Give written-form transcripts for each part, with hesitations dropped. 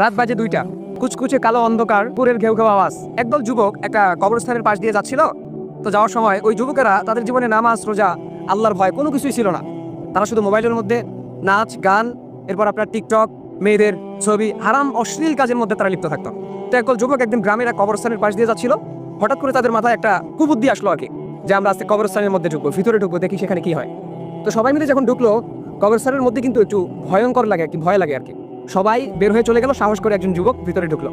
রাত বাজে 2টা, কুচকুচে কালো অন্ধকার, পুরের ঘেউ ঘেউ আওয়াজ। একদল যুবক একটা কবরস্থানের পাশ দিয়ে যাচ্ছিল। তো যাওয়ার সময় ওই যুবকেরা তাদের জীবনে নামাজ, রোজা, আল্লাহর ভয় কোনো কিছুই ছিল না। তারা শুধু মোবাইলের মধ্যে নাচ, গান, এরপর আপনার টিকটক, মেয়েদের ছবি, হারাম অশ্লীল কাজের মধ্যে তারা লিপ্ত থাকতো। তো একদল যুবক একদিন গ্রামের এক কবরস্থানের পাশ দিয়ে যাচ্ছিল। হঠাৎ করে তাদের মাথায় একটা কুবুদ্ধি আসলো আর কি, যে আমরা আজকে কবরস্থানের মধ্যে ঢুকবো, ভিতরে ঢুকবো, দেখি সেখানে কি হয়। তো সবাই মিলে যখন ঢুকলো, কবরস্থানের মধ্যে কিন্তু একটু ভয়ঙ্কর লাগে আর কি, ভয় লাগে আর কি। সবাই বের হয়ে চলে গেল, সাহস করে একজন যুবক ভিতরে ঢুকলো।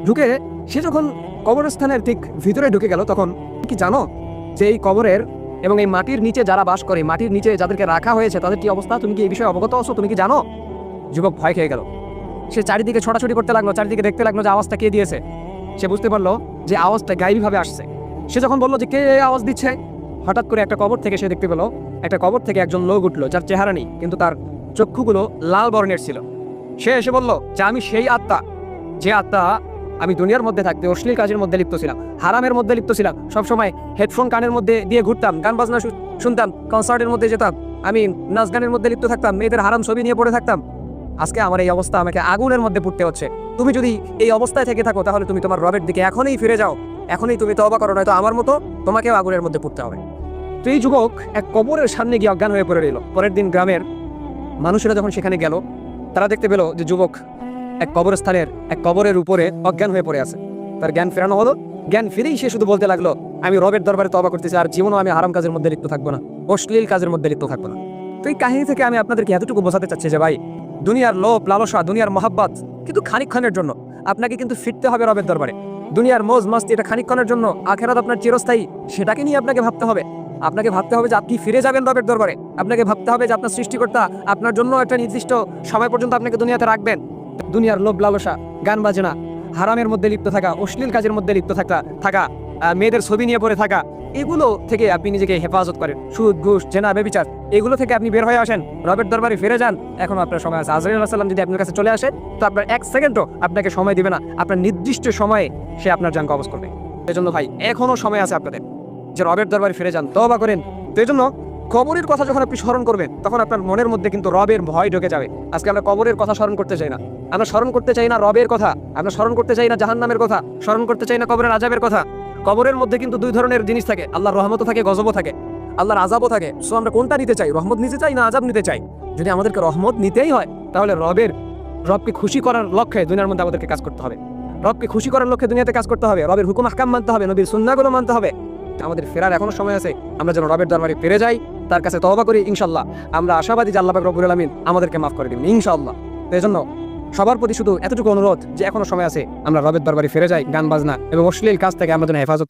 ঢুকে সে যখন কবরস্থানের ঠিক ভিতরে ঢুকে গেল, তখন কি জানো যে এই কবরের এবং এই মাটির নিচে যারা বাস করে, মাটির নিচে যাদেরকে রাখা হয়েছে, তাদের কি অবস্থা? তুমি কি এই বিষয়ে অবগত আছো? তুমি কি জানো? যুবক ভয় খেয়ে গেল। সে চারিদিকে ছোটাছুটি করতে লাগলো, চারিদিকে দেখতে লাগলো যে আওয়াজটা কে দিয়েছে। সে বুঝতে পারলো যে আওয়াজটা গায়েবীভাবে আসছে। সে যখন বললো যে কে আওয়াজ দিচ্ছে, হঠাৎ করে একটা কবর থেকে সে দেখতে পেলো, একটা কবর থেকে একজন লোক উঠলো, যার চেহারা নেই কিন্তু তার চক্ষুগুলো লাল বর্ণের ছিল। সে এসে বললো যে আমি সেই আত্মা, যে আত্মা আমি দুনিয়ার মধ্যে থাকতে অশ্লীল কাজের মধ্যে লিপ্ত ছিলাম, হারামের মধ্যে লিপ্ত ছিলাম, সবসময় হেডফোন কানের মধ্যে দিয়ে ঘুরতাম, গান বাজনা শুনতাম, কনসার্টের মধ্যে যেতাম, আমি নাচ গানের মধ্যে লিপ্ত থাকতাম, মেয়েদের হারাম ছবি নিয়ে পড়ে থাকতাম। আজকে আমার এই অবস্থা, আমাকে আগুনের মধ্যে পড়তে হচ্ছে। তুমি যদি এই অবস্থায় থেকে থাকো, তাহলে তুমি তোমার রবের দিকে এখনই ফিরে যাও, এখনই তুমি তওবা করো, নয়তো আমার মতো তোমাকেও আগুনের মধ্যে পড়তে হবে। তো এই যুবক এক কবরের সামনে গিয়ে অজ্ঞান হয়ে পড়ে রইল। পরের দিন গ্রামের মানুষেরা যখন সেখানে গেল, তারা দেখতে পেল যে যুবক এক কবরস্থানের এক কবরের উপরে অজ্ঞান হয়ে পড়ে আছে। তার জ্ঞান ফেরানো হলো। জ্ঞান ফিরেই সে শুধু বলতে লাগলো, আমি রবের দরবারে তওবা করতেছি, আর জীবনও আমি হারাম কাজের মধ্যে লিপ্ত থাকবো না, অশ্লীল কাজের মধ্যে লিপ্ত থাকবো না। তো এই কাহিনী থেকে আমি আপনাদেরকে এতটুকু বোঝাতে চাচ্ছি যে ভাই, দুনিয়ার লোভ লালসা, দুনিয়ার মহাব্বত কিন্তু খানিকক্ষণের জন্য। আপনাকে কিন্তু ফিরতে হবে রবের দরবারে। দুনিয়ার মোজ মস্তি এটা খানিকক্ষণের জন্য, আখেরাত আপনার চিরস্থায়ী, সেটাকে নিয়ে আপনাকে ভাবতে হবে। আপনাকে ভাবতে হবে যে আপনি ফিরে যাবেন রবের দরবারে। আপনাকে ভাবতে হবে যে আপনার সৃষ্টিকর্তা আপনার জন্য একটা নির্দিষ্ট সময় পর্যন্ত আপনাকে দুনিয়াতে রাখবেন। দুনিয়ার লোভ লালসা, গান বাজনা, হারামের মধ্যে লিপ্ত থাকা, অশ্লীল কাজের মধ্যে লিপ্ত থাকা, মেয়েদের ছবি নিয়ে পড়ে থাকা, এগুলো থেকে আপনি নিজেকে হেফাজত করেন। সুদ, ঘুষ, জেনা, ব্যভিচার, এগুলো থেকে আপনি বের হয়ে আসেন, রবের দরবারে ফিরে যান। এখন আপনার সময় আছে। আজরাইল আলাইহিস সালাম যদি আপনার কাছে চলে আসে, তো আপনার 1 সেকেন্ডও আপনাকে সময় দিবে না, আপনার নির্দিষ্ট সময়ে সে আপনার জান কবজ করবে। এই জন্য ভাই, এখনো সময় আছে আপনাদের যে রবের দরবারে ফিরে যান, তওবা করেন। তো এই জন্য কবরের কথা যখন আপনি স্মরণ করবেন, তখন আপনার মনের মধ্যে কিন্তু রবের ভয় ঢুকে যাবে। আজকে আমরা কবরের কথা স্মরণ করতে চাই না, আমরা স্মরণ করতে চাই না রবের কথা, আমরা স্মরণ করতে চাই না জাহান্নামের কথা, স্মরণ করতে চাই না কবরের আযাবের কথা। কবরের মধ্যে কিন্তু 2 ধরনের জিনিস থাকে, আল্লাহর রহমতও থাকে, গজবও থাকে, আল্লাহর আযাবও থাকে। সো আমরা কোনটা নিতে চাই? রহমত নিতে চাই না আযাব নিতে চাই? যদি আমাদেরকে রহমত নিতেই হয়, তাহলে রবকে খুশি করার লক্ষ্যে দুনিয়ার মধ্যে আমাদেরকে কাজ করতে হবে। রবকে খুশি করার লক্ষ্যে দুনিয়াতে কাজ করতে হবে, রবের হুকুম আহকাম মানতে হবে, নবীর সুন্নাহগুলো মানতে হবে। আমাদের ফেরার এখনো সময় আছে। আমরা যেন রবের দরবারে ফিরে যাই, তার কাছে তওবা করি। ইনশাআল্লাহ আমরা আশাবাদী যে আল্লাহ পাক রব্বুল আলামিন আমাদেরকে মাফ করে দিবেন ইনশাআল্লাহ। তো এই জন্য সবার প্রতি শুধু এতটুকু অনুরোধ যে এখনো সময় আছে, আমরা রবের দরবারে ফিরে যাই, গান বাজনা এবং অশ্লীল কাজ থেকে আমরা যেন হেফাজত